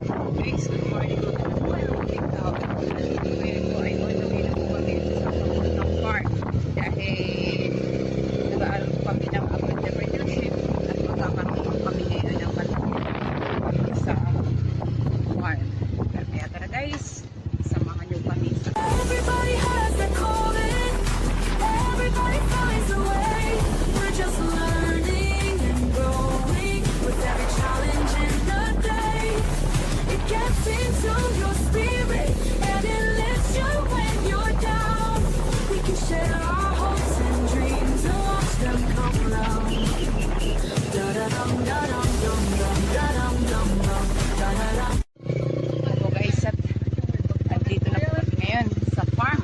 Guys, good morning. Magandang tawag ko na dito. Ngayon po ay on the way na po kami sa papuntang park. Dahil nag-aaral po kami ng entrepreneurship at magkakaroon po kami ngayon ng malaki sa farm. Kaya tara guys, samahan niyo kami sa Everybody has a calling. Everybody finds a way. We're just learning and growing with every challenge in the day. It gets into your spirit and it lifts you when you're down. We can share our hopes and dreams and watch them come round. Da da dum da dum dum dum da dum dum dum da da dum. po guys at andito na po kami ngayon sa farm.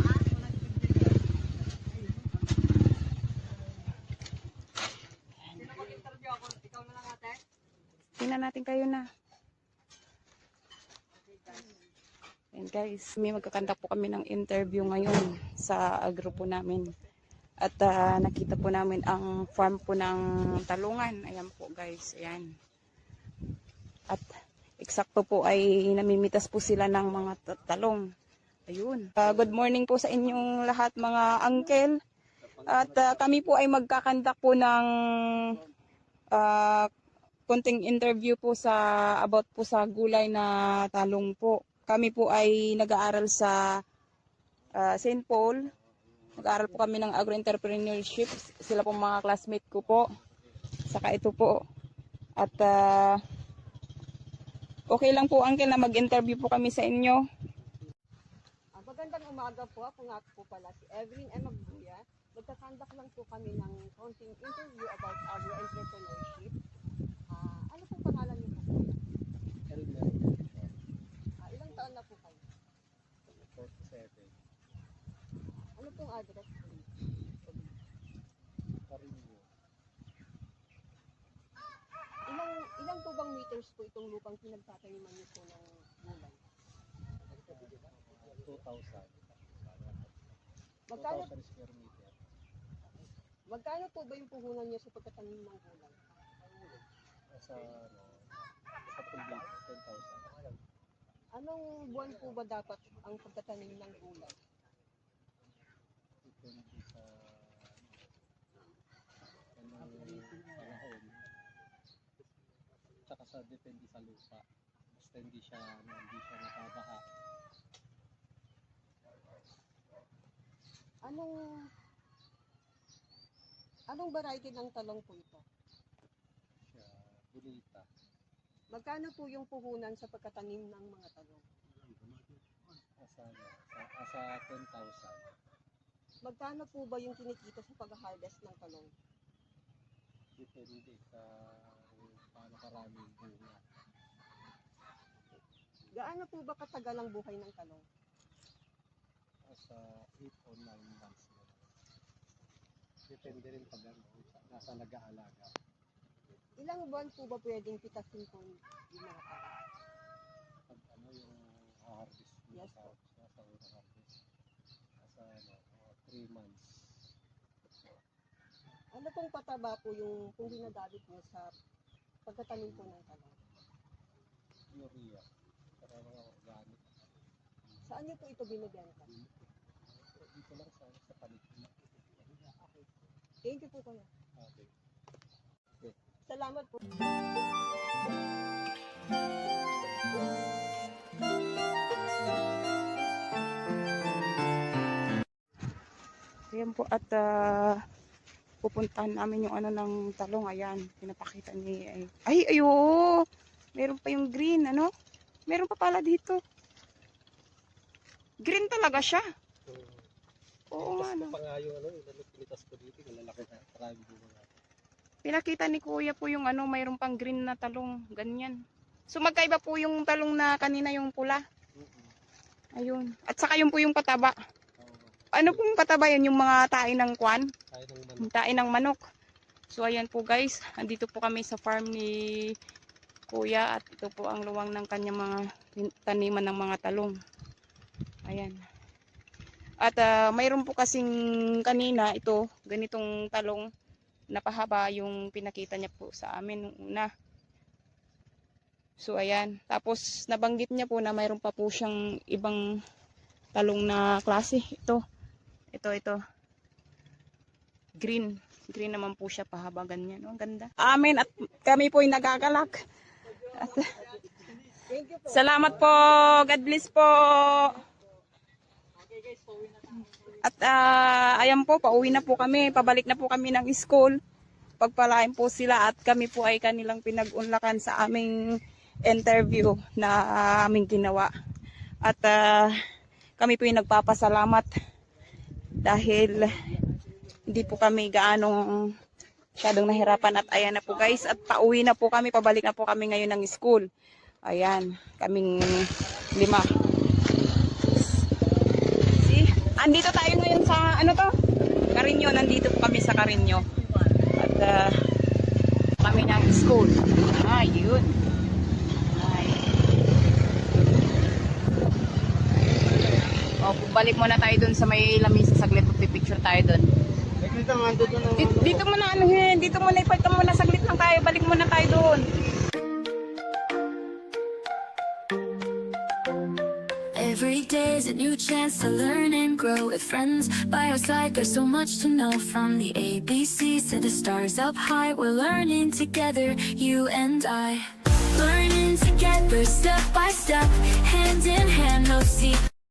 Tingnan natin kayo na. And guys, may magkakanta po kami ng interview ngayon sa grupo namin. At nakita po namin ang farm po ng talungan. Ayan po guys, ayan. At eksakto po ay namimitas po sila ng mga talong. Ayun. Good morning po sa inyong lahat mga uncle. At kami po ay magkakandak po ng konting interview po sa about po sa gulay na talong po. Kami po ay nag-aaral sa St. Paul. Nag-aaral po kami ng agro-entrepreneurship. Sila po mga classmate ko po. Saka ito po. At okay lang po uncle na mag-interview po kami sa inyo. Magandang umaga po. Ako nga po pala si Evelyn M. Magbuya. Magkakandak lang po kami ng konting interview about agro-entrepreneurship. Ano pong pangalan niyo po? Ilang taon na po kayo? 47. Ano pong address po? Carinyo. Ilang po bang meters po itong lupang pinagtataniman niyo po ng gulay? 2,000. Magkano, 2,000 square meter. magkano po ba yung puhunan niyo sa pagtatanim ng gulay? Sa public, 10,000. Anong buwan po ba dapat ang pagtatanim ng gulay? Depende sa panahon. Tsaka sa depende sa lupa. Basta hindi siya nakabaha. Anong variety ng talong po ito? Siya bonita. Magkano po yung puhunan sa pagkatanim ng mga talong? Sa 10,000. Magkano po ba yung kinikita sa pag-harvest ng talong? Depende sa paano karaming bunga. Gaano po ba katagal ang buhay ng talong? Sa 8 or 9 months na. Depende rin pag nasa nag-aalaga. Ilang buwan po ba pwedeng pitasin po yung mga talong? Pag yung harvest mo Yes sa po. unang harvest. Nasa 3 months. Ano pong pataba po yung kung ginagamit nyo sa pagkatanim po ng talong? Urea. Para mga organic. Saan nyo po ito binibenta? Dito lang sa paligid. Thank you po kuya. Okay. Salamat po. Ayan po at pupuntahan namin yung ano ng talong. Ayan, pinapakita ni ayo. Meron pa yung green, ano? Meron pa pala dito. Green talaga siya. Oo nga, no. Pa nga yung pinitas ko dito, malalaki na. Maraming bunga. Pinakita ni kuya po yung ano, mayroon pang green na talong, ganyan. So magkaiba po yung talong na kanina yung pula. Ayun. At saka yung po yung pataba. Ano pong pataba yan? Yung mga tae ng kwan? Tae ng manok. So ayan po guys, andito po kami sa farm ni kuya at ito po ang luwang ng kanyang mga taniman ng mga talong. Ayan. At mayroon po kasing kanina ito, ganitong talong napahaba yung pinakita niya po sa amin nung una. So ayan, tapos nabanggit niya po na mayroon pa po siyang ibang talong na klase. Ito. Green naman po siya, pahaba ganyan. Oh, ang ganda. Amin, at kami po ay nagagalak. At, salamat po. God bless po. At ayan po, pauwi na po kami. Pabalik na po kami ng school. Pagpalain po sila at kami po ay kanilang pinag-unlakan sa aming interview na aming ginawa. At kami po ay nagpapasalamat dahil hindi po kami gaanong masyadong nahirapan. At ayan na po guys, at pauwi na po kami, pabalik na po kami ngayon ng school. Ayan, kaming 5. See? Andito tayo ngayon sa ano to? Carinyo, nandito po kami sa Carinyo. At kami ng school. Yun. Balik muna tayo dun sa may lamisa saglit, picture tayo dun. Dito muna dito muna ipark ka muna saglit lang tayo, balik muna tayo dun. Every day is a new chance to learn and grow with friends by our side. There's so much to know, from the ABCs to the stars up high. We're learning together, you and I. Learning together, step by step, hand in hand, no secret.